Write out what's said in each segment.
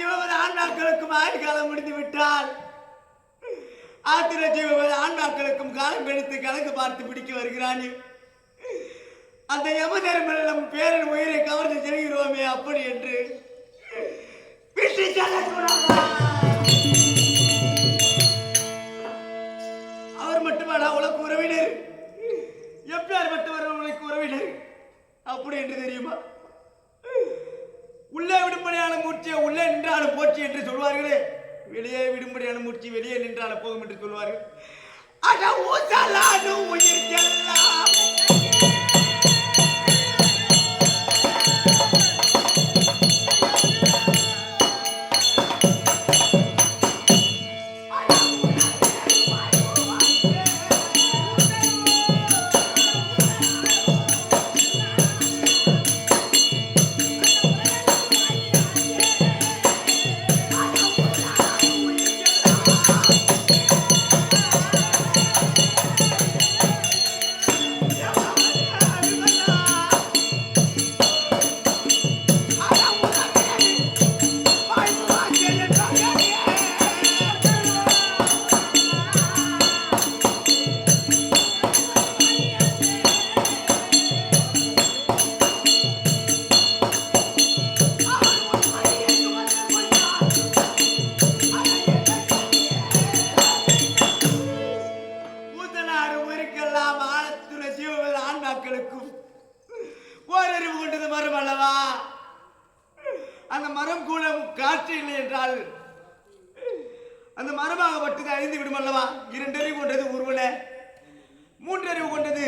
ஜீவபத ஆன்மாக்களுக்கும் ஆயுள் காலம் முடிந்து விட்டால் ஆத்திர ஜீவபத ஆன்மாக்களுக்கும் காலம் கழித்து கணக்கு பார்த்து பிடிக்க வருகிறானே அந்த யம தர்மன் நம் பேரன் உயிரை கவர்ந்து செல்கிறோமே அப்படி என்று விட்டு செல்லக்கூடாதா? அவர் மட்டுமாடா உனக்கு உறவினர்? எப்பயார் மட்டும் உனக்கு உறவினர் அப்படி என்று தெரியுமா? உள்ளே விடும்படியான மூர்ச்சியை உள்ளே நின்றாலும் போச்சு என்று சொல்வார்களே, வெளியே விடும்படியான மூர்ச்சி வெளியே நின்றாலும் போகும் என்று சொல்வார்கள். அட ஊசலாடும் உயிர்க்கெல்லாம் ஓரறிவு கொண்டது மரம் அல்லவா? அந்த மரம் கூட காற்று இல்லை என்றால் அந்த மரமாகப்பட்டது அழிந்து விடும் அல்லவா? இரண்டறிவு கொண்டது உருவன, மூன்றறிவு கொண்டது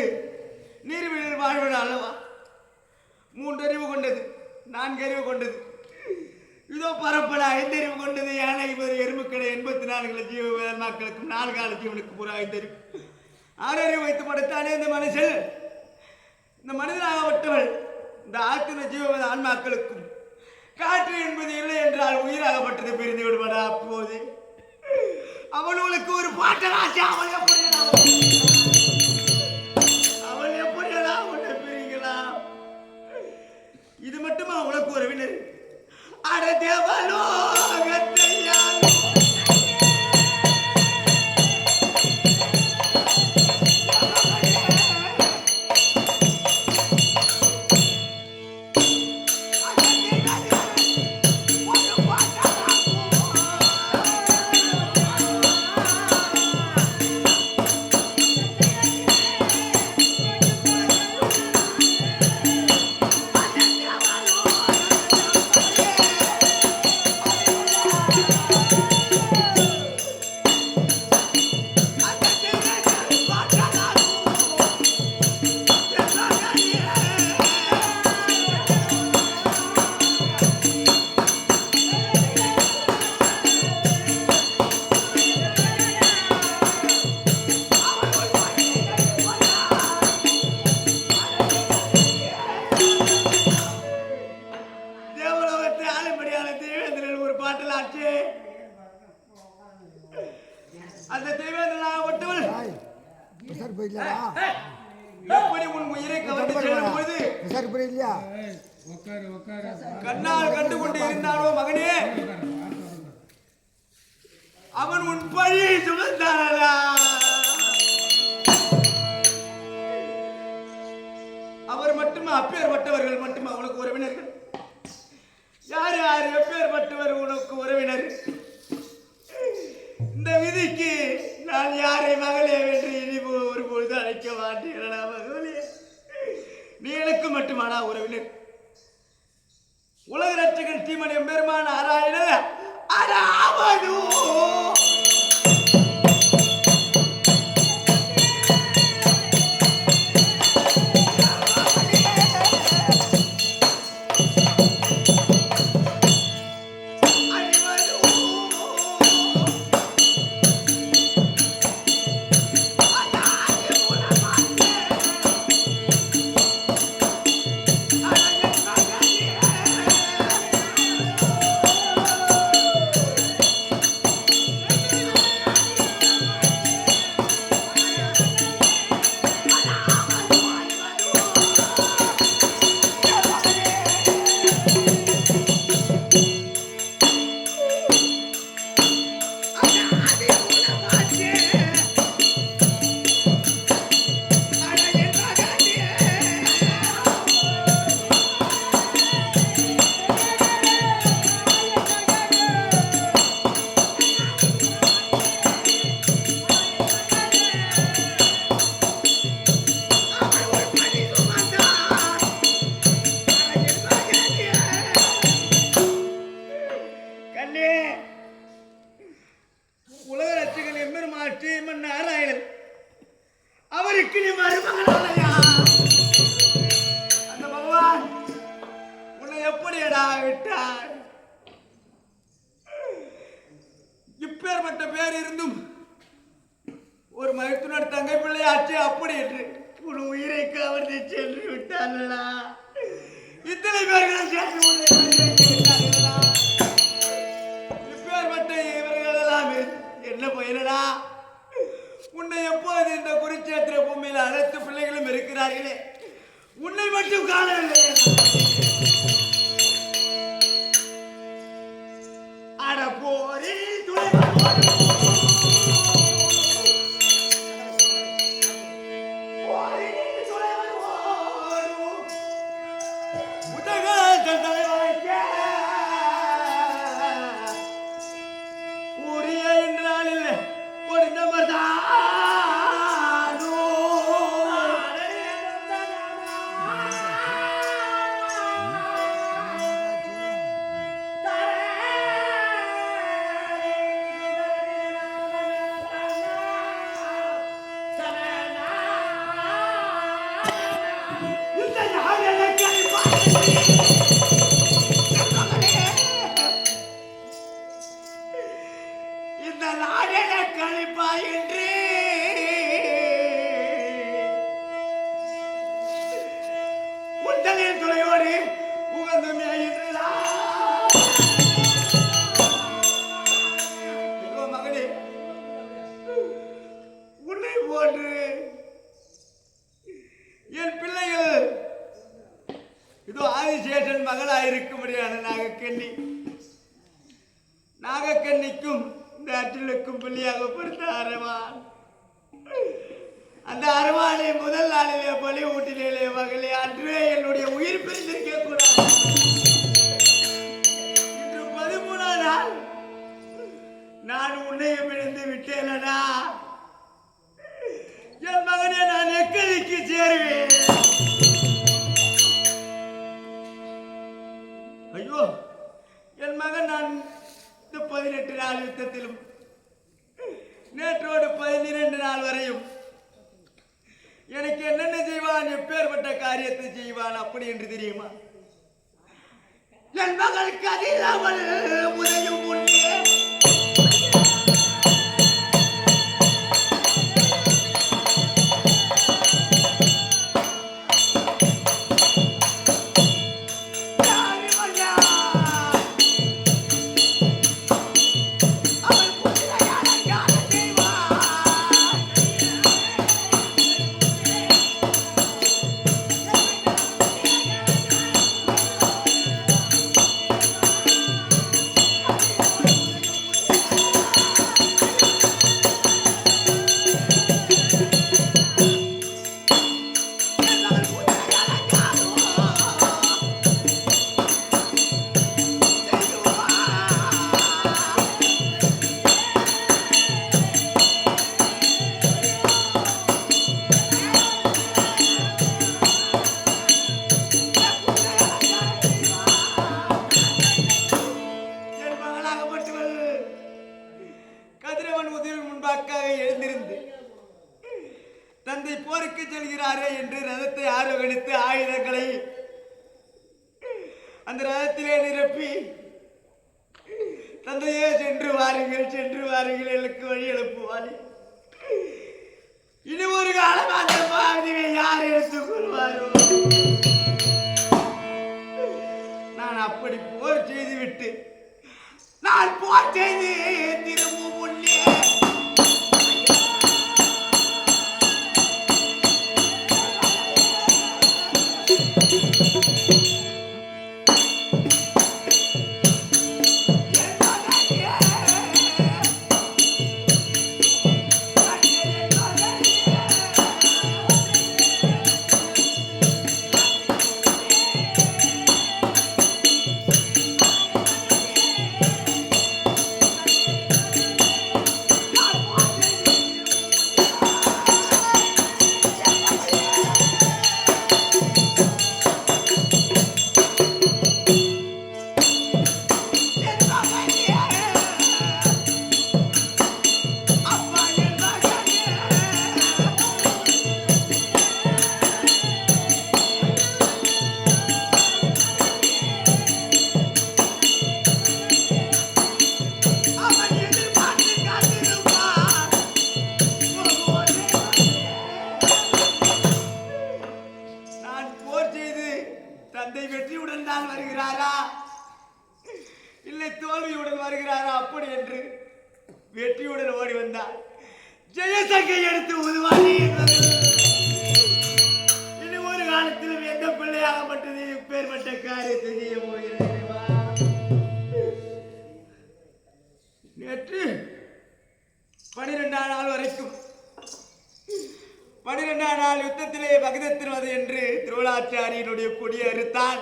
நீர்வீழில் வாழ்வன அல்லவா? மூன்றறிவு கொண்டது, நான்கறிவு கொண்டது, இதோ பரப்பல ஐந்தறிவு கொண்டது. யானை எறும்புக்கடை 84 ஜீவ மக்களுக்கும் 4 கால ஜீவனுக்கு பூரா ஐந்தறிவு. 6 அறிவு வைத்து படைத்தானே இந்த மனுஷன். இந்த மனிதனாகப்பட்டவள் இந்த ஆத்திர ஜீவ ஆன்மாக்களுக்கும் காற்று என்பது இல்லை என்றால் உயிராகப்பட்டது பிரிந்து விடுவாடா. அப்போது அவளுக்கு ஒரு பாட்டராசி. அவள் எப்படியடா உன்னை பிரிக்கலாம்? இது மட்டுமா உனக்கு உறவினர்? அட தேவலோகத்தையா அந்த தேவேந்திரனாகப்பட்டவள் எப்படி உன் உயிரை கவர்ந்து செல்லும் பொழுது கண்ணால் கண்டு கொண்டு இருந்தானோ மகனே, அவன் உன் பழியை சுமந்தானா? அவர் மட்டுமா அப்பேற்பட்டவர்கள் மட்டுமா உனக்கு உறவினர்கள்? யார் யார் எப்பேற்பட்டவர் உனக்கு உறவினர்? இந்த விதிக்கு நான் யாரை மகளே வென்று இனி ஒரு பொழுது அழைக்க மாட்டேன். மகளே, நீ எனக்கு மட்டுமானா உறவினர்? உலக ரட்சகன் ஸ்ரீமணி பெருமான் நாராயணன் அராவதோ வந்து சென்று விட்டார்களா? இத்தனை பேர்களை சேர்த்து விட்டார்களா? இப்பேற்பட்ட இவர்கள் எல்லாம் என்ன பயனடா? உன்னை எப்போது இந்த குருச்சேத்திர பூமியில் அனைத்து பிள்ளைகளும் இருக்கிறார்களே, உன்னை மட்டும் காணவில்லை. அட போரி இந்த நாடென கழிப்பா என்று உண்டலின் துணையோடு உகந்து மகனே, உன்னை போன்று என் பிள்ளைகள் இதோ ஆதிசேஷன் மகளாயிருக்கும்படியான நாகக்கன்னிக்கும் இந்த அற்றிலுக்கும் பிள்ளையாக பொறுத்த அரவான். அந்த அரவானை முதல் நாளிலே பலி ஊட்டிலே மகளே, அன்றே என்னுடைய உயிர் பிரிந்திருக்க கூடாது. இன்று 13ஆம் நாள் நான் உன்னையும் பிரிந்து விட்டேனடா. என் மகனே, நான் எக்கதிக்கு சேருவேன். ஐயோ, என் மகன் நான் 18 நாள் யுத்தத்திலும் நேற்றோடு 12 நாள் வரையும் எனக்கு என்னென்ன செய்வான், எப்பேற்பட்ட காரியத்தை செய்வான் அப்படி என்று தெரியுமா? என் மகள் கதிரவள் உதயும் முன்னே தந்தை போருக்கு செல்கிறாரே என்று ரதத்தை ஆரோகணித்து ஆயுதங்களை அந்த ரதத்திலே நிரப்பி, தந்தையே சென்று வாருங்கள் எனக்கு வழி எழுப்புவார். இனி ஒரு காலம் அந்த பாதியை யார் எடுத்துக் கொள்வாரோ? நான் அப்படி போர் செய்துவிட்டு நான் போர் செய்து திரும்பும் முன்னே தந்தை வெற்றியுடன் தான் வருகிறாரா இல்லை தோல்வியுடன் வருகிறாரா அப்படி என்று வெற்றியுடன் ஓடி வந்தார். ஜெயசங்கை எடுத்து உருவாடி இனி ஒரு காலத்திலும் எந்த பிள்ளையாகப்பட்டது இப்பேற்பட்ட காரியத்தை செய்ய போகிறது. நேற்று 12ஆம் நாள் வரைக்கும் 12ஆம் நாள் யுத்தத்திலே பகதத்திருவது என்று திருவள்ளாச்சாரியினுடைய கொடியை அறுத்தான்.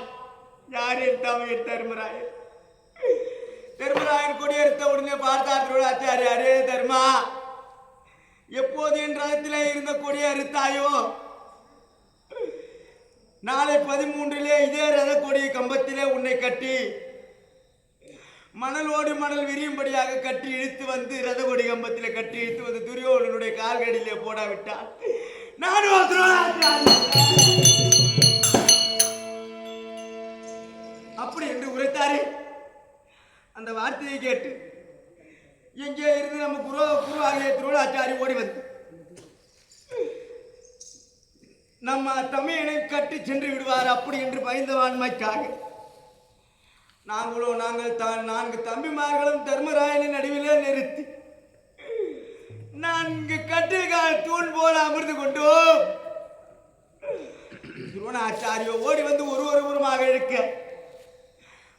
யார் எடுத்தாமையர் தர்மராயர். தர்மராயன் கொடி அறுத்த உடனே பார்த்தார் திருவள்ளாச்சாரி, அரே தர்மா, எப்போது என் ரதத்திலே இருந்த கொடியை அறுத்தாயோ நாளை 13 இதே ரத கொடிய கம்பத்திலே உன்னை கட்டி மணலோடு மணல் விரியும்படியாக கட்டி இழுத்து வந்து ரத கொடி கம்பத்திலே கட்டி இழுத்து வந்து துரியோதனுடைய கால்கடியிலே போடாவிட்டால் நானும் அப்படி என்று உரைத்தாரே. அந்த வார்த்தையை கேட்டு எங்கே இருந்து நம்ம குருவாகிய திருவள்ளாச்சாரி ஓடி வந்து நம்ம தமையனை கட்டி சென்று விடுவார் அப்படி என்று பயந்தவான்மைக்காக நாங்கள் 4 தம்பிமார்களும் தர்மராயனின் நடுவிலே நிறுத்தி 4 கட்டில்கால் தூண் போல அமர்ந்து கொண்டோம். துரோணாச்சாரியோ ஓடி வந்து ஒருவருமாக இழுக்க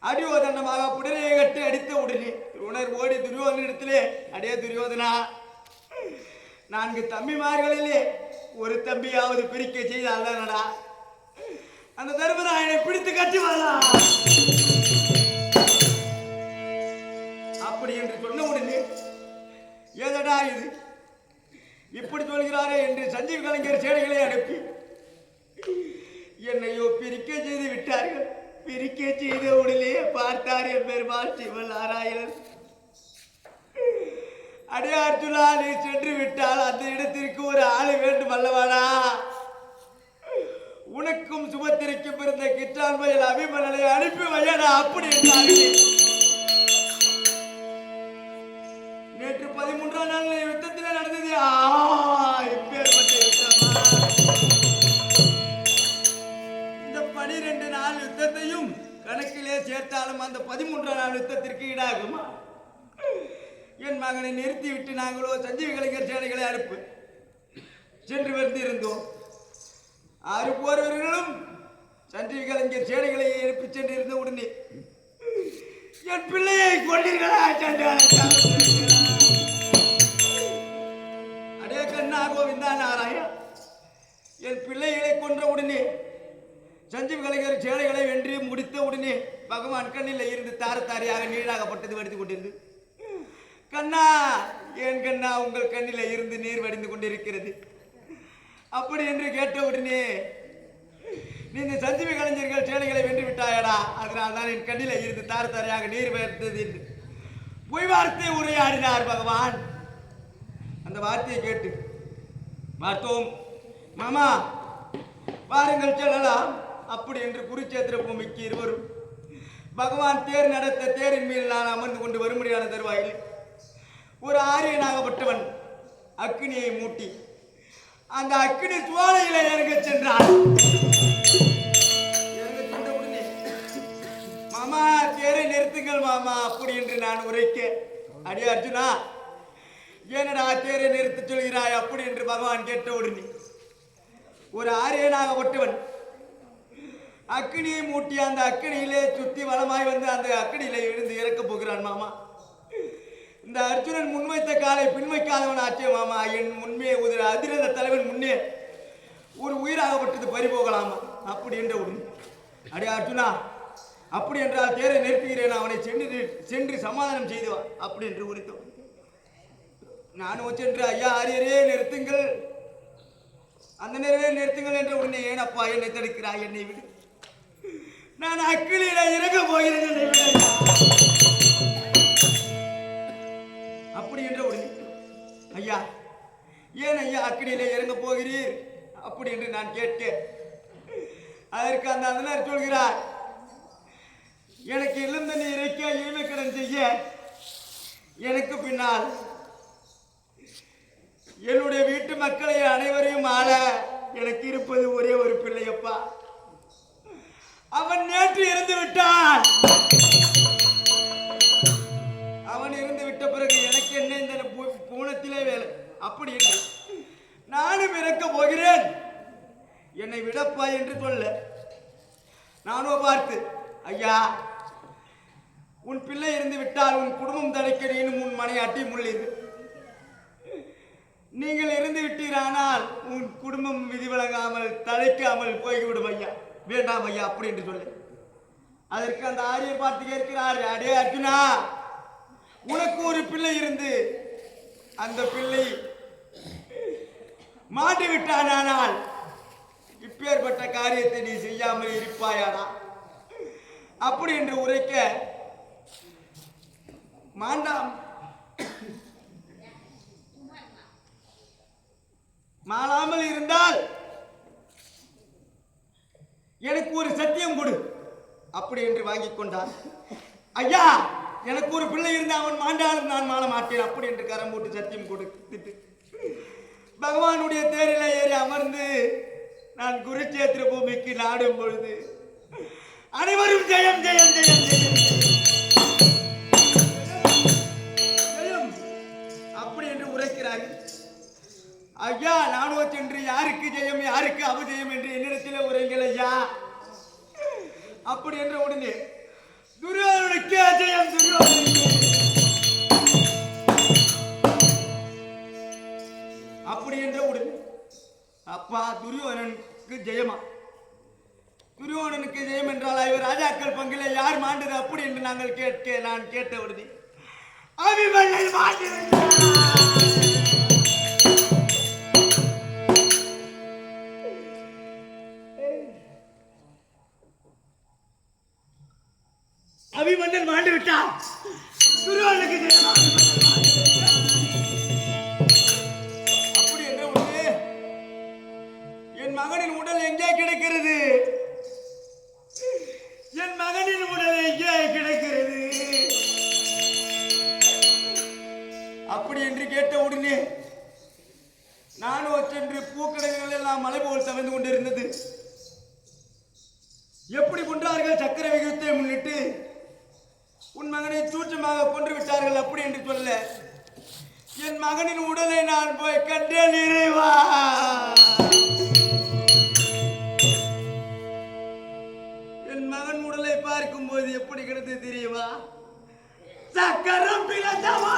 அடியோதனமாக புடரையை கட்டி அடித்த உடனே துரோணர் ஓடி துரியோதனிடத்திலே, அடே துரியோதனா, 4 தம்பிமார்களிலே ஒரு தம்பியாவது பிரிக்க செய்தால்தானடா அந்த தர்மராயனை பிடித்து கட்டி வரலாம் அப்படி என்று சொன்ன உடனே, ஏதடா இது இப்படி சொல்கிறாரே என்று சஞ்சீவ் கலைஞர் சேனைகளை அனுப்பி என்னையோ பிரிக்க செய்து விட்டார்கள். பிரிக்க செய்த உடனே பார்த்தார் என் பெருமாள் சிவன் நாராயணன். அடே அர்ஜுனா, நீ சென்று விட்டால் அந்த இடத்திற்கு ஒரு ஆளு வேண்டும் அல்லவாடா. உனக்கும் சுபத்திரைக்கும் பிறந்த கிட்டான்மையில் அபிமன்னனை அனுப்பி வையடா அப்படி என்றார்கள். நேற்று 13ஆம் நாள் யுத்தத்தில் நடந்தது. இப்பேற்பட்ட யுத்தமா? இந்த 12 நாள் யுத்தத்தையும் கணக்கிலே சேர்த்தாலும் அந்த 13ஆம் நாள் யுத்தத்திற்கு ஈடாகுமா? என் மகனை நிறுத்திவிட்டு நாங்களோ சஞ்சீவி கலைஞர் சேனைகளை அனுப்பு சென்று வந்திருந்தோம். 6 போர்வர்களும் சஞ்சீவி கலைஞர் சேனைகளை எழுப்பி சென்று இருந்த உடனே என் பிள்ளையை கொண்டீர்களா? அடே கண்ணா கோவிந்தா நாராயணா, என் பிள்ளைகளை கொன்ற உடனே சஞ்சீவி கலைஞர் சேனைகளை வென்று முடித்த உடனே பகவான் கண்ணில் இருந்து தாரத்தாரியாக நீராகப்பட்டது வடித்து கொண்டிருந்தது. கண்ணா, என் கண்ணா, உங்கள் கண்ணில் இருந்து நீர் வடிந்து கொண்டிருக்கிறது அப்படி என்று கேட்ட உடனே, நீ இந்த சஞ்சீவி கலைஞர்கள் சேனைகளை வென்று விட்டாயடா, அதனால் தான் என் கண்ணில் இருந்து தாரத்தாரியாக நீர் வடித்தது என்று பொய் வார்த்தை உரையாடினார் பகவான். அந்த வார்த்தையை கேட்டு பார்த்தோம், மாமா வாருங்கள் செல்லலாம் அப்படி என்று குருச்சேத்திர பூமிக்கு இருவரும் பகவான் தேர் நடத்த தேரின் மேல் நான் அமர்ந்து கொண்டு வரும்படியான தருவாயில் ஒரு ஆரியனாகப்பட்டவன் அக்னியை மூட்டி அந்த அக்னி சுவாலையில இறங்க சென்றான். இறங்க சென்ற உடனே, மாமா தேரை நிறுத்துங்கள் மாமா அப்படி என்று நான் உரைக்க, அடி அர்ஜுனா, ஏனடா தேரை நிறுத்த சொல்கிறாய் அப்படி என்று பகவான் கேட்ட உடனே ஒரு ஆரியனாகப்பட்டவன் அக்னியை மூட்டி அந்த அக்னியிலே சுத்தி வளமாய் வந்து அந்த அக்னியிலே விழுந்து இறக்க போகிறான். மாமா, இந்த அர்ஜுனன் முன்வைத்த காலை பின்வைக்காதவன் ஆச்சே மாமா. என் முன்னே ஒரு அதிரத தலைவன் முன்னே ஒரு உயிராகப்பட்டது பறி போகலாமா அப்படி என்ற உடனே, அடே அர்ஜுனா, அப்படி என்றால் தேரை நிறுத்துகிறேன், அவனை சென்று சமாதானம் செய்துவா அப்படி என்று உரைத்தோம். நானும் சென்று, ஐயா ஆரியரே நிறுத்துங்கள், அந்த நேரவே நிறுத்துங்கள் என்ற உடனே, ஏனப்பா என்னை தடுக்கிறாய், என்னை விடு, நான் அக்கிலியில இறங்க போகிறேன் அப்படி என்ற உடனே, ஐயா ஏன் ஐயா அக்கிலியில இறங்க போகிறீர் அப்படி என்று நான் கேட்க, அதற்கு அந்த அந்தனர் சொல்கிறார், எனக்கு எழுந்த நீரைக்க ஈமக்கடன் செய்ய எனக்கு பின்னால் என்னுடைய வீட்டு மக்களை அனைவரையும் ஆள எனக்கு இருப்பது ஒரே ஒரு பிள்ளையப்பா. அவன் நேற்று இறந்து விட்டான். அவன் இறந்து விட்ட பிறகு எனக்கு என்ன இந்த பூனத்திலே வேலை அப்படி என்று நானும் இறக்க போகிறேன். என்னை விடப்பா என்று சொல்ல நானோ பார்த்து, ஐயா உன் பிள்ளை இருந்து விட்டால் உன் குடும்பம் தடைக்கிறேன் உன் மனை அட்டி முள்ளீர்கள். நீங்கள் இருந்து விட்டீரானால் உன் குடும்பம் விதிவிலகாமல் தழைக்காமல் போய்விடும் ஐயா, வேண்டாம் ஐயா அப்படி என்று சொல்ல அதற்கு அந்த ஆரியர் பார்த்து கேட்கிறார், அடே அர்ஜுனா, உனக்கு ஒரு பிள்ளை இருந்து அந்த பிள்ளை மாட்டி விட்டானால் இப்பேற்பட்ட காரியத்தை நீ செய்யாமல் இருப்பாயாடா அப்படி என்று உரைக்க, மாண்டாம் மாளாமல் இருந்தால் எனக்கு ஒரு சத்தியம் கொடு அப்படி என்று வாங்கிக் கொண்டார். ஐயா எனக்கு ஒரு பிள்ளை இருந்து அவன் மாண்டாலும் நான் மாள மாட்டேன் அப்படி என்று கரம் போட்டு சத்தியம் கொடுத்து பகவானுடைய தேரில ஏறி அமர்ந்து நான் குருச்சேத்திர பூமிக்கு நாடும் பொழுது அனைவரும் ஜெயம் ஜெயம் ஜெயம் ஜெயம் ஜெயம் அப்படி என்று உரைக்கிறார்கள். ஐயா நானோ சென்று யாருக்கு ஜெயம் யாருக்கு அபஜெயம் என்று என்னிடத்திலே உரைங்கள் ஐயா அப்படி என்ற உடனே துரியோதனுக்கு ஜெயம் துரியோதனுக்கு அப்படி என்ற உடனே அப்பா துரியோதனனுக்கு ஜெயமா? துரியோதனனுக்கு ஜெயம் என்றால் இவர் ராஜாக்கள் பங்கில யார் மாண்டது அப்படி என்று நாங்கள் நான் கேட்ட உடனே அபிமன்யன் மாண்டது. அபிமன்யன் மாண்டு விட்டார். துரியோதனுக்கு ஜெயமா? அப்படி என்ற உடனே என் மகனின் உடல் எங்கே கிடைக்கிறது? என் மகனின் உடல் எங்கே கிடைக்கிறது? அப்படி என்று கேட்ட உடனே நானும் சென்று பூக்கடைகள் எல்லாம் மலை போல் தவிர்ந்து கொண்டிருந்தது. எப்படி கொன்றார்கள்? சக்கர விகிதத்தை முன்னிட்டு உன் மகனை சூட்சமாக கொன்று விட்டார்கள் அப்படி என்று சொல்ல என் மகனின் உடலை நான் போய் கண்டேன். இறைவா, என் மகன் உடலை பார்க்கும் போது எப்படி கிடந்து தெரியுமா? சக்கரம் பிளந்தவா,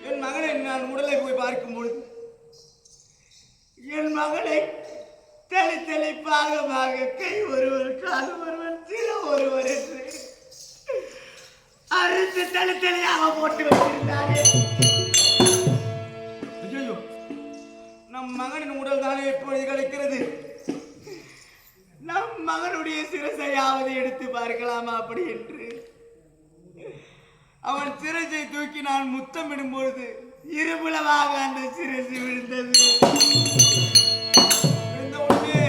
என் மகனை நான் உடலை போய் பார்க்கும் பொழுது என் மகனை தனி தனி பாகமாக கை ஒருவர் கால் ஒருவர் சில ஒருவர் என்று அறுத்து தனித்தனியாக போட்டு வைத்திருந்தாரே. ஐயோ, நம் மகனின் உடல் தானே எப்பொழுது கிடைக்கிறது? நம் மகனுடைய சிரசையாவது எடுத்து பார்க்கலாமா அப்படி என்று அவன் சிரசை தூக்கி நான் முத்தமிடும் பொழுது இருபுலமாக அந்த சிரசு விழுந்தது. விழுந்தவுடனே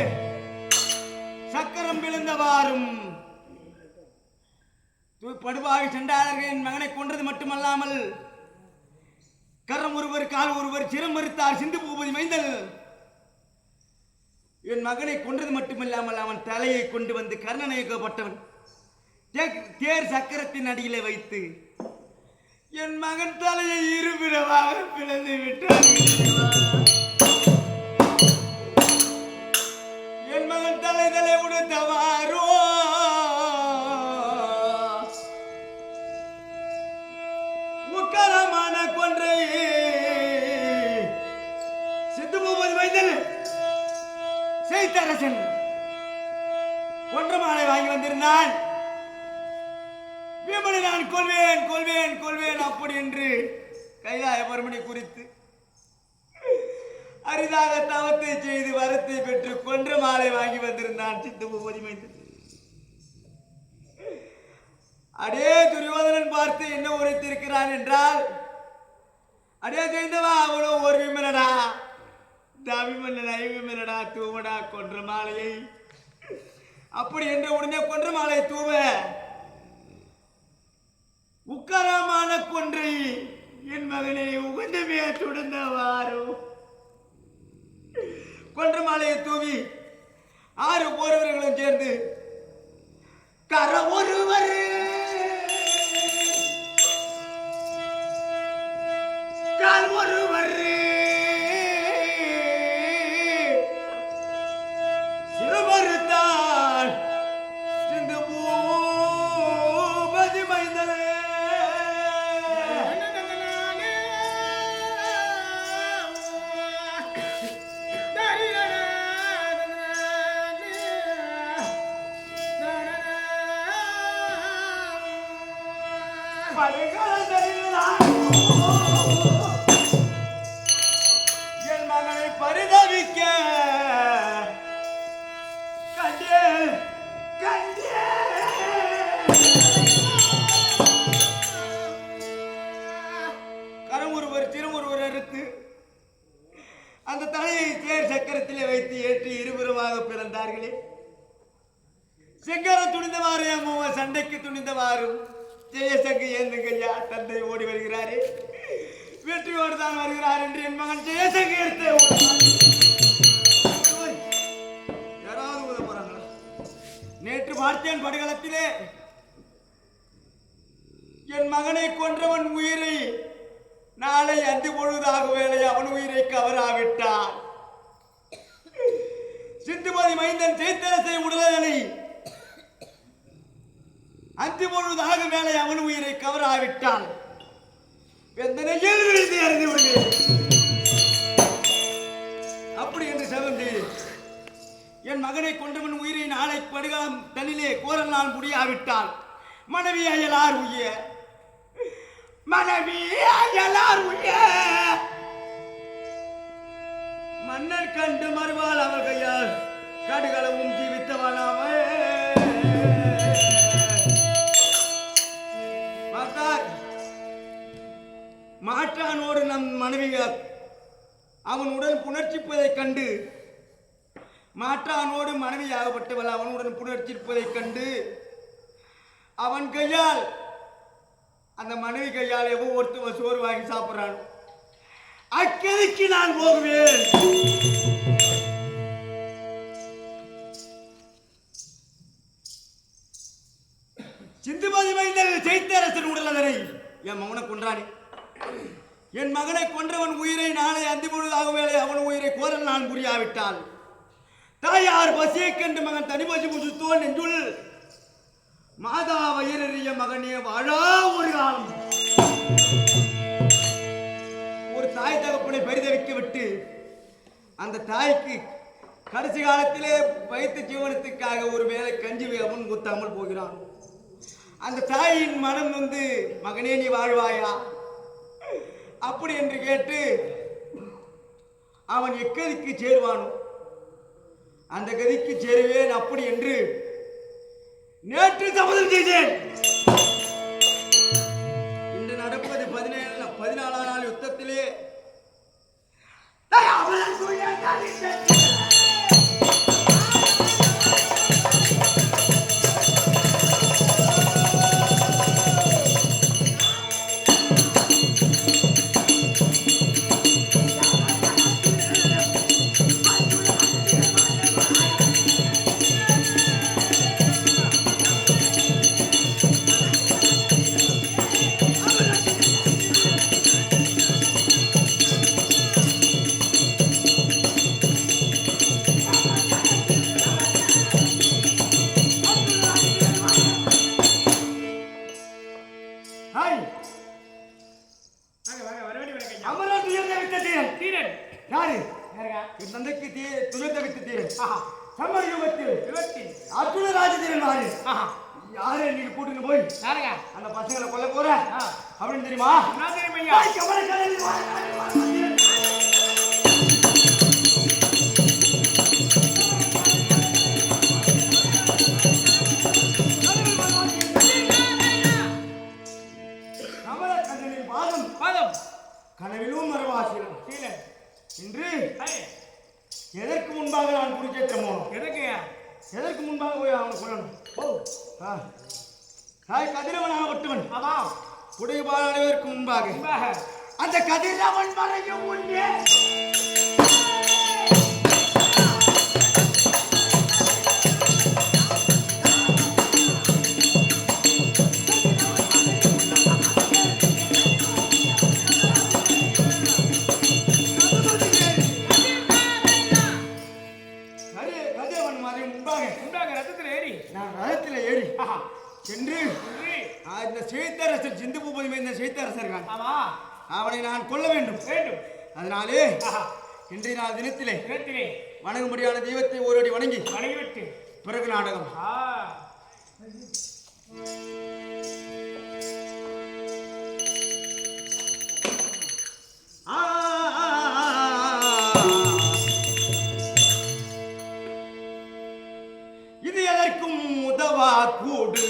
சக்கரம் விழுந்தவாறும் படுவாகி சென்றார்கள். மகனை கொன்றது மட்டுமல்லாமல் கரம் ஒருவர் கால் ஒருவர் சிரம் மறுத்தார். சிந்து பூபதி மைந்தல் என் மகனை கொன்றது மட்டுமில்லாமல் அவன் தலையை கொண்டு வந்து கர்ணநாயகப்பட்டவன் தேர் சக்கரத்தின் அடியிலே வைத்து என் மகன் தலையை இருபிடமாக பிளந்து விட்டான். என் மகன் தலை உடுத்தவாரோ முக்கரமான கொன்றை சித்து முகமது வைத்தல் செய்தரசன் கொன்ற மாலை வாங்கி வந்திருந்தான். வீமனை நான் கொள்வேன் கொள்வேன் கொள்வேன் அப்படி என்று கைலாய பரமனை குறித்து அரிதாக தவத்தை செய்து வரத்தை பெற்று கொன்ற மாலை வாங்கி வந்திருந்தான் சித்து முகமது வைத்தல். அடே துரியோதனன் பார்த்து என்ன உரைத்திருக்கிறான் என்றால், அடே செய்தவா அவ்வளோ ஒரு விமனடா தவிமன்னடா விமனடா தூவடா கொன்ற மாலையை அப்படி என்று உடனே கொன்ற மாலையை தூவ உக்கரமான கொன்றை என் மகனை உகந்தமே துடந்தவாரோ கொன்ற மாலையை தூவி 6 போரவர்களும் சேர்ந்து கர ஒருவர் கால் ஒருவர் சிறுமறுத்தான் சிந்து பூபதி மைந்தலே என் மகனை பரிதவிக்க கண்டே கண்டே கரம் ஒருவர் சிரம் ஒருவர் அறுத்து அந்த தலையை தேர் சக்கரத்திலே வைத்து ஏற்றி இருபுறமாக பிறந்தார்களே. செங்கர துணிந்தவாறு அம்மா சண்டைக்கு துணிந்தவாறும் ஜெயசங்கு ஏந்துங்கய்யா தந்தை ஓடி வருகிறாரே வெற்றியோடு தான் வருகிறார் என்று என் மகன் ஜெயசங்கு எடுத்து யாராவது உதவ போறாங்களா? நேற்று பார்த்தேன் படுகளத்திலே என் மகனை கொன்றவன் உயிரை நாளை அந்தி பொழுதாக வேலை அவன் உயிரை கவராவிட்டான். சிந்துமதி மைந்தன் செய்தரசை உடலை அந்தி பொழுதாக வேலை அவன் உயிரை கவராவிட்டான். அப்படி என்று செவந்து என் மகனை கொண்டவன் உயிரை நாளை படுகாலம் தன்னிலே கோரல் நான் முடியாவிட்டால் மனைவி அயலார் உய்ய மனைவி அயலார் உய்ய மன்னர் கண்டு மறுவாள் அவர் கையால் கடுகளவும் ஜீவித்தவனாவே மாற்றானோடு நம் மனைவியார் அவன் உடன் புணர்ச்சிப்பதைக் கண்டு மாற்றானோடு மனைவியாகப்பட்டவள் அவனுடன் புணர்ச்சிப்பதைக் கண்டு அவன் கையால் அந்த மனைவி கையால் எவ்வளோ ஒருத்தவன் சோறு வாங்கி சாப்பிட்றான். அக்கதைக்கு நான் போகுவேன். சிந்துமதி மைந்தன் செய்தரசன் உடல் அதனை என் மகனை கொன்றானே. என் மகனை கொன்றவன் உயிரை நாளை அந்தி பொழுதாக வேலை அவன் உயிரை கோரல் நான் புரியாவிட்டால் தாயார் பசியை கண்டு மகன் தனி பசி முசுத்தோன் நெஞ்சுள் மாதா வயிறறிய மகனே வாழா ஒரு காலம். ஒரு தாய் தகப்பனை பரிதவிக்க விட்டு அந்த தாய்க்கு கடைசி காலத்திலே வைத்த ஜீவனத்துக்காக ஒரு வேளை கஞ்சி அவன் ஊத்தாமல் போகிறான். அந்த தாயின் மனம் வந்து மகனே நீ வாழ்வாயா அப்படி என்று கேட்டு அவன் எக்கதிக்கு சேருவானோ அந்த கதிக்கு சேருவேன் அப்படி என்று நேற்று சபதம் செய்தேன். இன்று நடப்பது 14ஆம் நாள் யுத்தத்திலே சம யுகத்தில் அர்ஜுன ராஜதீரன் மாறி யாரு நீங்க கூட்டிட்டு போய் அந்த பசங்களை கொல்ல போற அப்படின்னு தெரியுமா? கனவிலும் மரவாசிலும் இன்று எதற்கு முன்பாக நான் குருச்சேத்திரம் போனோம்? எதற்கு முன்பாக போய் அவனை கொள்ளணும்? கதிரவனாக ஒட்டுவன் குடைபால் அனைவருக்கு முன்பாக அந்த கதிரவன் மறையும் முன்னே சிந்து பூபதி இந்த சைத்தரசர் அவனை நான் கொல்ல வேண்டும். அதனாலே இன்றைய நாள் தினத்திலே வணங்கும்படியான தெய்வத்தை ஓரடி வணங்கிவிட்டு பிறகு நாடகம். இது எதற்கும் உதவா கூடு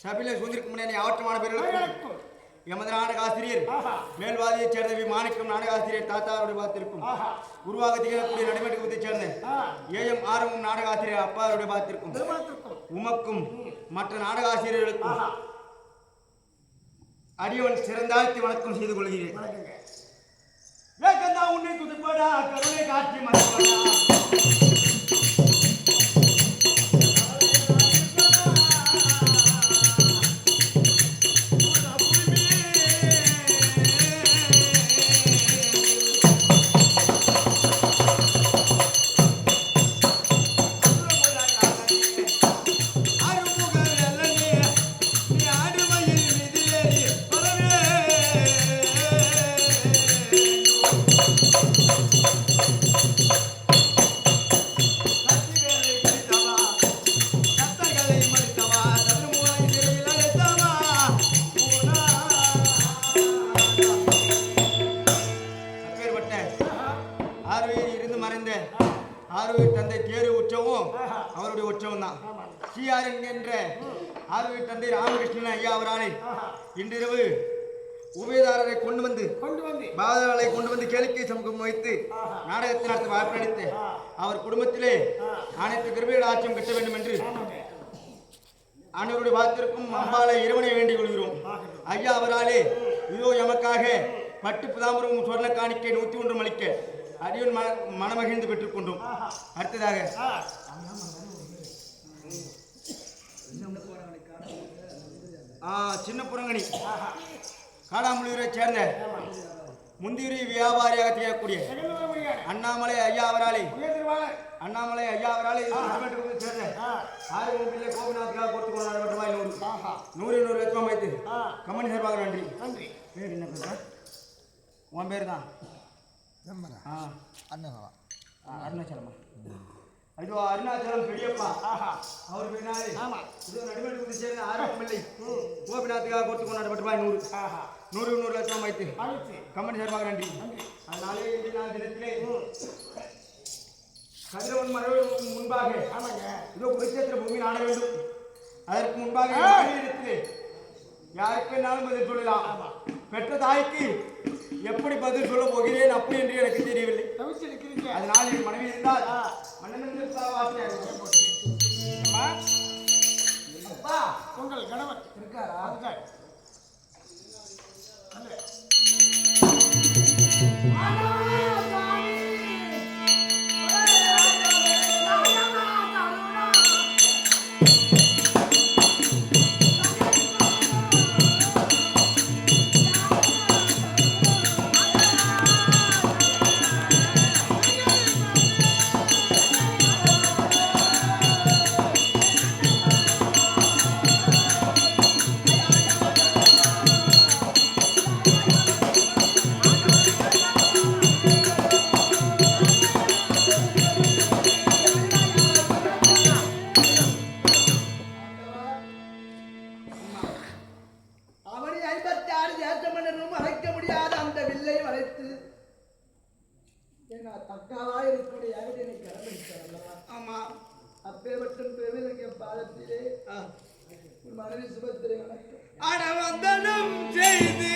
சபையிலே சுதந்திருக்க முடியாத அவற்றமான பேர்களுக்கும் எமது நாடகாசிரியர் மேல்வாதியைச் சேர்ந்த மாணிக்கம் நாடகாசிரியர் தாத்தாவுடைய பார்த்திருக்கும் உருவாக திகழக்கூடிய நடைமுறையத்தைச் சேர்ந்த ஏஎம் ஆரம்பம் நாடகாசிரியர் அப்பாவுடைய பார்த்திருக்கும் உமக்கும் மற்ற நாடகாசிரியர்களுக்கும் அடியவன் சிறந்தாழ்த்தி வணக்கம் செய்து கொள்கிறேன். உன்னை துதிப்படா கருணை காட்சி மதிப்படா தந்தை தேரு உற்சவம் அவருடைய உற்சவம் தான். சிஆர் என்ற ஆர்வி தந்தை ராமகிருஷ்ணன் ஐயா அவராலே இன்றிரவு உபயதாரரை கொண்டு வந்து பாதங்களை கொண்டு வந்து கேளிக்கை சமூகம் வைத்து நாடகத்தை நடத்த வாய்ப்பளித்து அவர் குடும்பத்திலே அனைத்து கிருபைகள் ஆட்சியும் கட்ட வேண்டும் என்று அனைவருடைய வாத்திற்கும் அம்பாலை இறைவனை வேண்டிக் கொள்கிறோம். ஐயா அவராலே இதோ எமக்காக பட்டு பிதாம்பரம் சொர்ண காணிக்கை 101 மளிக்க அடியன் மனமகிழ்ந்து பெற்றுக் கொண்டோம். அடுத்ததாக சின்ன புறங்கணி காடாமுளியூரை சேர்ந்த முந்திரி வியாபாரியாக செய்யக்கூடிய அண்ணாமலை ஐயா அவராலே சேர்ந்த 6 பிள்ளை கோபிநாத்துக்காக கொடுத்து கொண்டாட ரூபாய் 100 லட்சம் வைத்து கம்பெனி சார்பாக நன்றி. பேர் என்ன பேர் சார்? உன் பேர் தான் அருணாச்சலமா? ஐயோ அருணாச்சலம் பெரியப்பா அவர் பேராலே நடுமேட்டு சேர்ந்த 6 பிள்ளை கோபிநாத்துக்காக கொடுத்து கொண்டாட ரூபாய் 100 லட்சம் வைத்து கம்பெனி சார்பாக நன்றி. அதனாலே இன்று நாள் தினத்திலே கதிரவன் மறைவு முன்பாக இதோ குருச்சேத்திர பூமி நாட வேண்டும். அதற்கு முன்பாக இடத்திலே யாருக்கு என்னாலும் பதில் சொல்லலாம். பெற்ற தாய்க்கு எப்படி பதில் சொல்ல போகிறேன் அப்படி என்று எனக்கு தெரியவில்லை. அதனால் என் மனைவி இருந்தால் உங்கள் கணவன் இருக்காரா? மனைவி சுபத்திரை அடவந்தனம் செய்து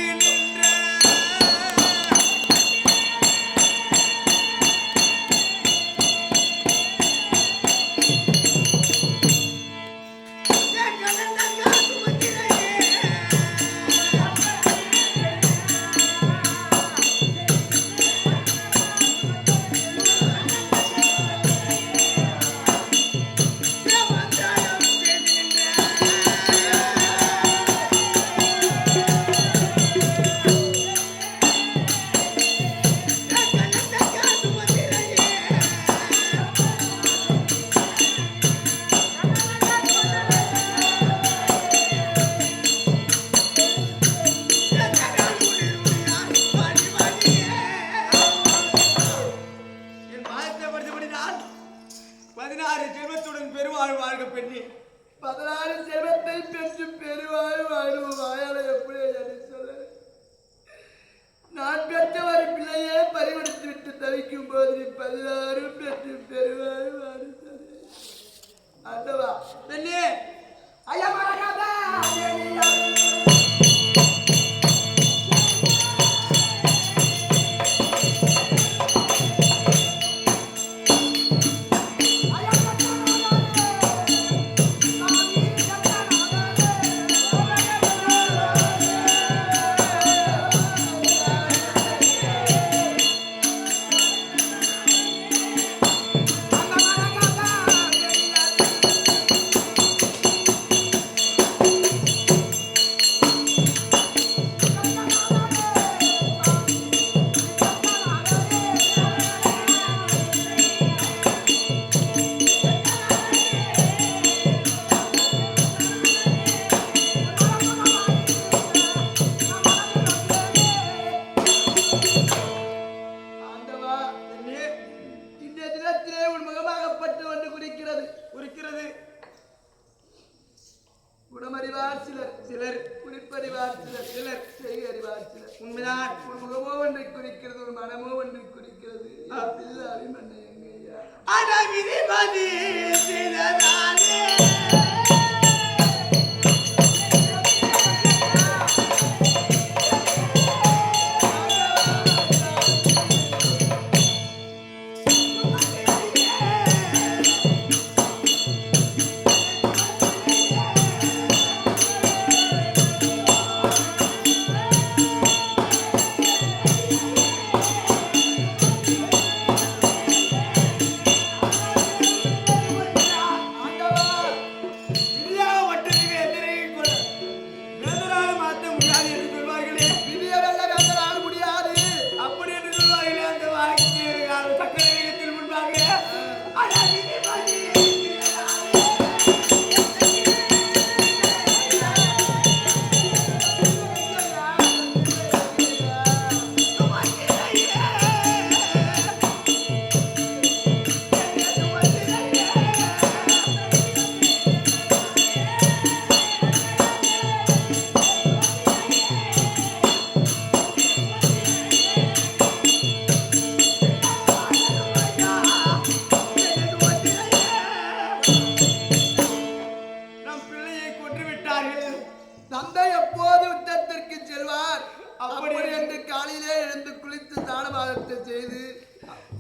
தந்தை எப்போது யுத்தத்திற்கு செல்வார் அப்படி அப்படி என்று காலையிலே எழுந்து குளித்து தானபாதத்தை செய்து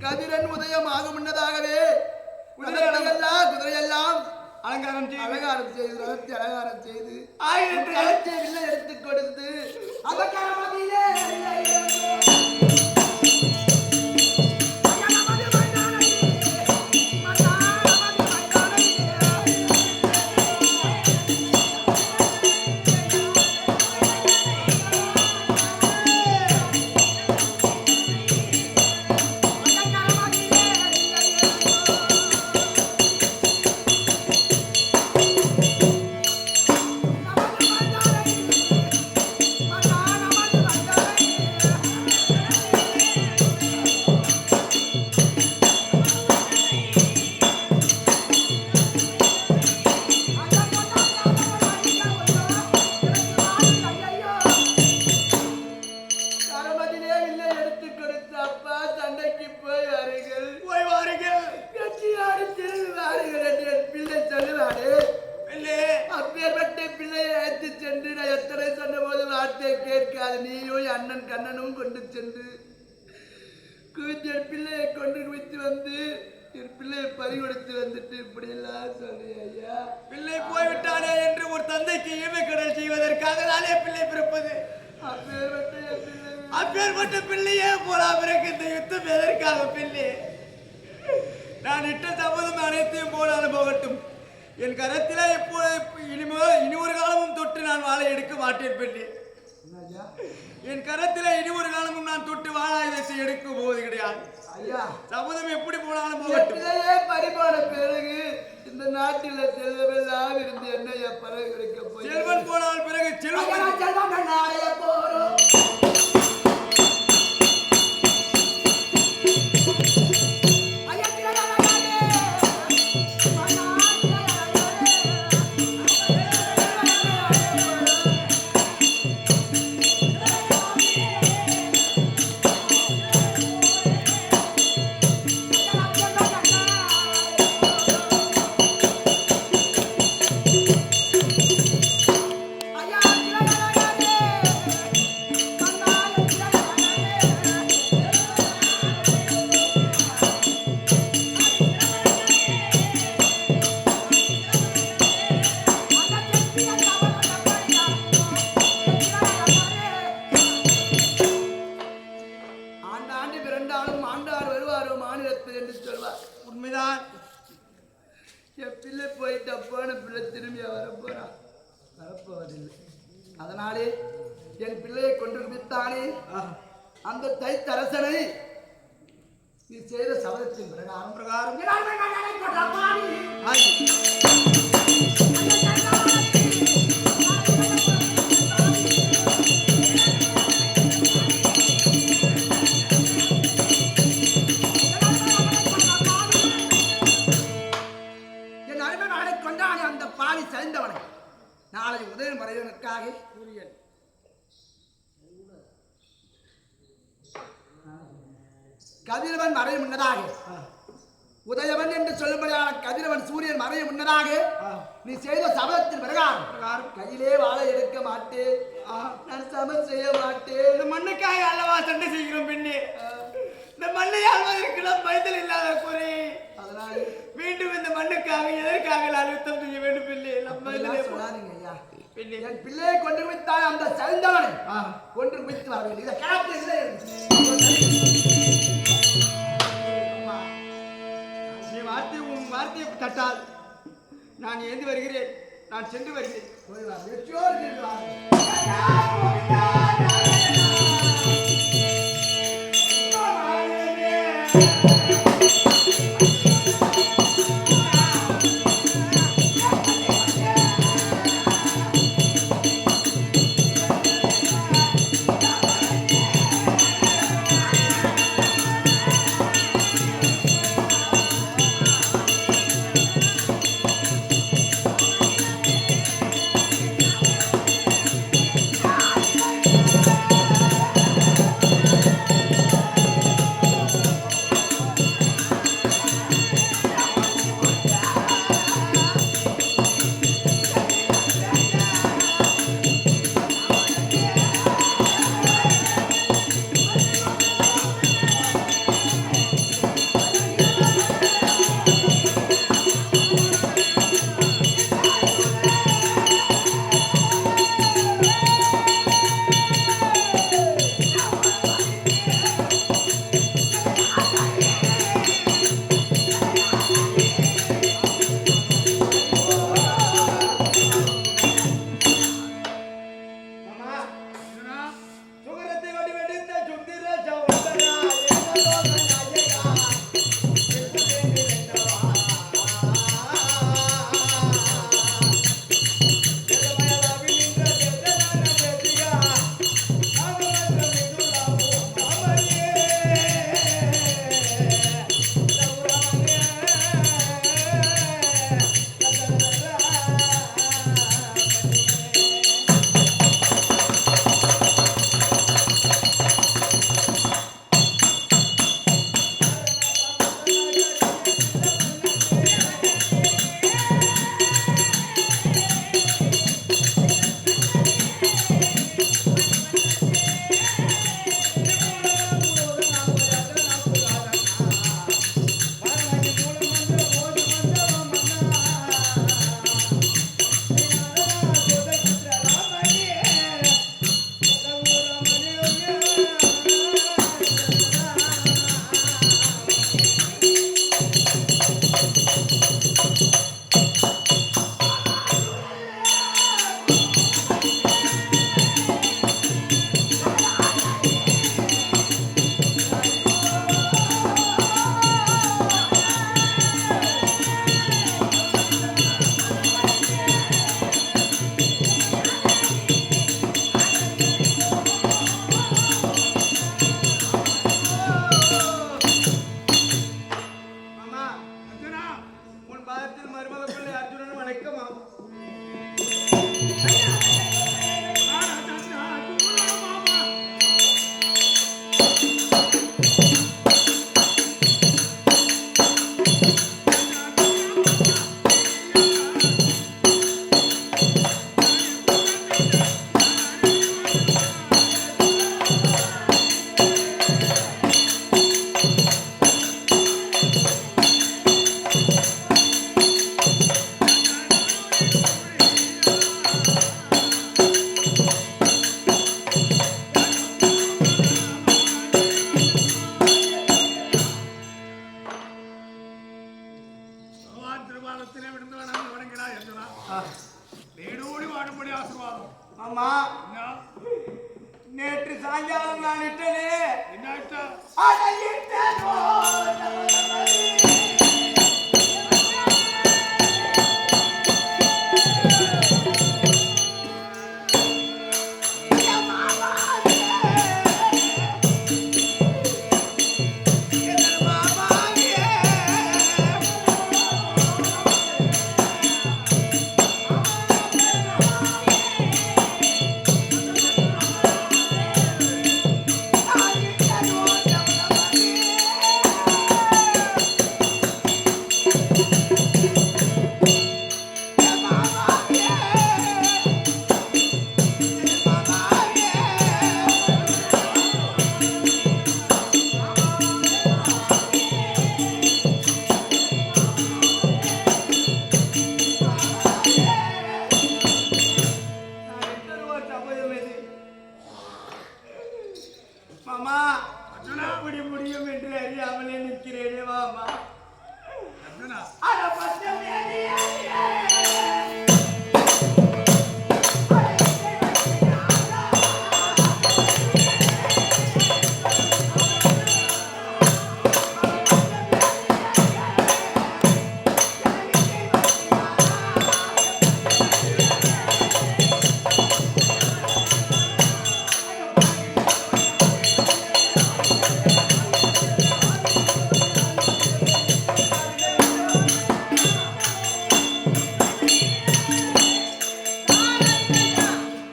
கதிரன் உதயமாக முன்னதாகவே குதிரையெல்லாம் அலங்காரம் செய்து அலங்காரம் செய்து ரகத்தை அலங்காரம் செய்து ஆயிரத்து கலத்தை வில்லை எடுத்து கொடுத்து அதற்கான அண்ணன் கண்ணனும் கொண்டு சென்று என் பிள்ளையை கொண்டு குவித்து வந்து என் பிள்ளையை பறிகொடுத்து வந்துட்டு இப்படி எல்லாம் சொல்லி ஐயா பிள்ளை போய்விட்டானே என்று ஒரு தந்தைக்கு ஈமை கடல் செய்வதற்காக தானே பிள்ளை பிறப்பது. அப்பேற்பட்ட பிள்ளையே போலா பிறகு இந்த யுத்தம் எதற்காக பிள்ளை? நான் இட்ட சபதம் அனைத்தையும் போனாலும் போகட்டும். என் கரத்திலே இப்போ இனி ஒரு காலமும் தொட்டு நான் வாழை எடுக்க மாட்டேன் பிள்ளை. என் கரத்திலே இனி ஒரு காலமும் நான் தொட்டு வாழாயுதத்தை எடுக்க போவது கிடையாது. சபதம் எப்படி போனாலும் போகட்டும். பரிமாண பிறகு இந்த நாட்டில் செல்வமெல்லாம் இருந்து என்னைய பறவை கிடைக்க போய் செல்வன் போனால் பிறகு செல்வன் உண்மைதான். என் பிள்ளை போயிட்ட போன பிள்ளை திரும்பி வரப்போவதில்லை. அதனாலே என் பிள்ளையை கொண்டு வித்தானே அந்த தைத்தரசனை நீ செய்த சபதத்தின் பிரகாரம் சரிந்தவனை நாளை உதயம் மறைவனுக்காக கதிரவன் மறைய முன்னதாக உதயவன் என்று சொல்லும்படியான கதிரவன் சூரியன் மறைய முன்னதாக நீ செய்த சபதத்தின் பிரகாரம் கையிலே வாழை எடுக்க மாட்டேன், நான் சபதம் செய்ய மாட்டேன். இந்த மண்ணுக்காக அல்லவா சண்டை செய்கிறோம் பெண்ணே. இந்த மண்ணை ஆள்வதற்கு நம் மைதல் இல்லாத குறை. அதனால் மீண்டும் இந்த மண்ணுக்காக எதற்காக நான் யுத்தம் செய்ய வேண்டும் பிள்ளை? நம்ம சொல்லாதீங்க ஐயா. என் பிள்ளையை கொண்டு வித்தால் அந்த சரிந்தவனை கொண்டு வித்து வர வேண்டும். இதை உன் வார்த்தையை தட்டால் நான் ஏந்தி வருகிறேன். நான் சென்று வருகிறேன். போய் வா. ஆமா என்ன நேற்று சாயங்காலம் நான் இட்டனே என்னாச்சா அதை இட்டனோ மாமா எப்படி முடியும் என்று அறியாமலே நிற்கிறேனே மாமா அர்ஜுனா அட பச்சமே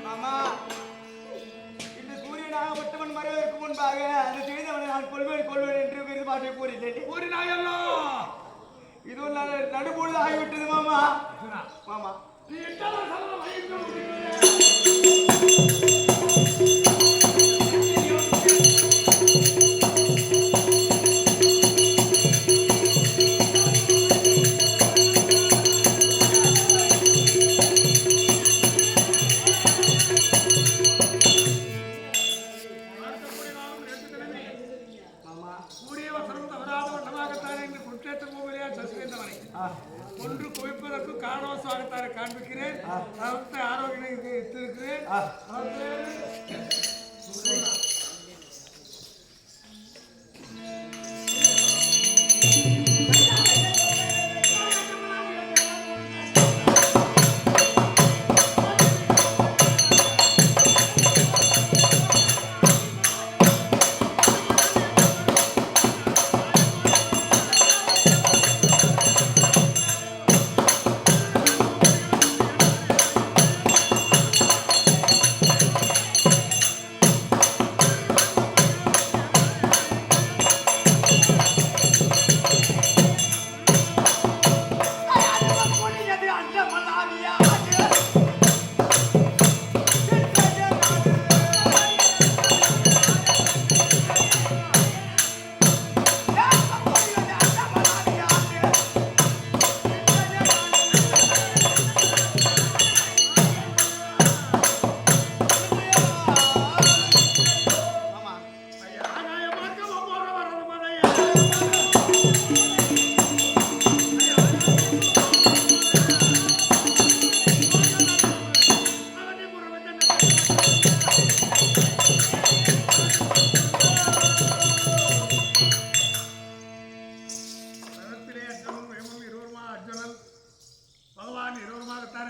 மாமா இந்த சூரியனாகப்பட்டவன் மறைவதற்கு முன்பாக அந்த செய்தவனை நான் கொள்வேன் என்று விருது பாட்டை கூறினேன் கூறினாயல்லோ இது நடுபொழுது ஆகிவிட்டது மாமா அர்ஜுனா மாமா நீ எட்டாவது சபதம் வகிக்க மாமா கூடிய வசனம் தவறாத வண்ணமாகத்தான் என்று குற்றேற்ற பூமியிலே சசிவேந்தவனை ஒன்று குவிப்பதற்கு காரணவசமாகத்தானே காண்பிக்கிறேன் அவற்றை ஆரோக்கியம் இருக்கிறேன்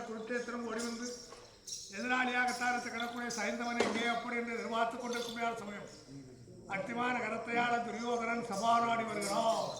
குருத்தேத்திரம் ஓடி வந்து எதிராளியாக தாரத்தை கடக்கூடிய சைந்தவனை இங்கே அப்படி என்று எதிர்பார்த்துக் கொண்டிருக்கும் சமயம் அத்திமான கரத்தையாள துரியோதனன் சபாநாடி வருகிறான்.